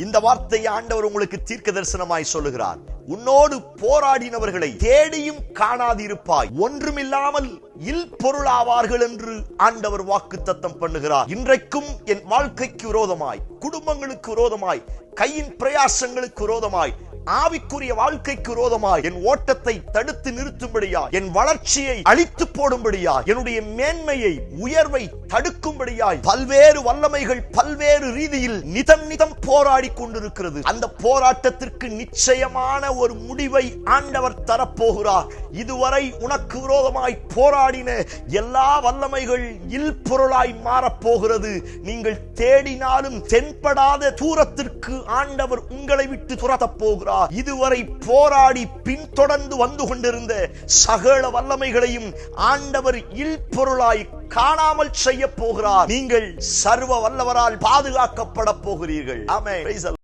இந்த வார்த்தையை ஆண்டவர் உங்களுக்கு தீர்க்க தரிசனமாய் சொல்லுகிறார். உன்னோடு போராடினவர்களை தேடியும் காணாதிருப்பாய், ஒன்றுமில்லாமல் இல் பொருளாவார்கள் என்று ஆண்டவர் வாக்குத்தத்தம் பண்ணுகிறார். இன்றைக்கும் என் வாழ்க்கைக்கு விரோதமாய், குடும்பங்களுக்கு விரோதமாய், கையின் பிரயாசங்களுக்கு விரோதமாய், ஆவிக்குரிய வாழ்க்கைக்கு விரோதமாய், என் ஓட்டத்தை தடுத்து நிறுத்தும்படியா, என் வளர்ச்சியை அழித்து போடும்படியா, என்னுடைய மேன்மையை உயர்வை தடுக்கும்படியாய் பல்வேறு வல்லமைகள் பல்வேறு ரீதியில் நிதம் போராடி கொண்டிருக்கிறது. அந்த போராட்டத்திற்கு நிச்சயமான ஒரு முடிவை ஆண்டவர் தரப்போகிறார். இதுவரை உனக்கு விரோதமாய் போராடின எல்லா வல்லமைகள் இல் பொருளாய் மாறப்போகிறது. நீங்கள் தேடினாலும் தென்படாத தூரத்திற்கு ஆண்டவர் உங்களை விட்டு துரத்தப் போகிறார். இதுவரை போராடி பின்தொடர்ந்து வந்து கொண்டிருந்த சகல வல்லமைகளையும் ஆண்டவர் இல் பொருளாய் காணாமல் செய்ய போகிறார். நீங்கள் சர்வ வல்லவரால் பாதுகாக்கப்பட போகிறீர்கள். ஆமென்.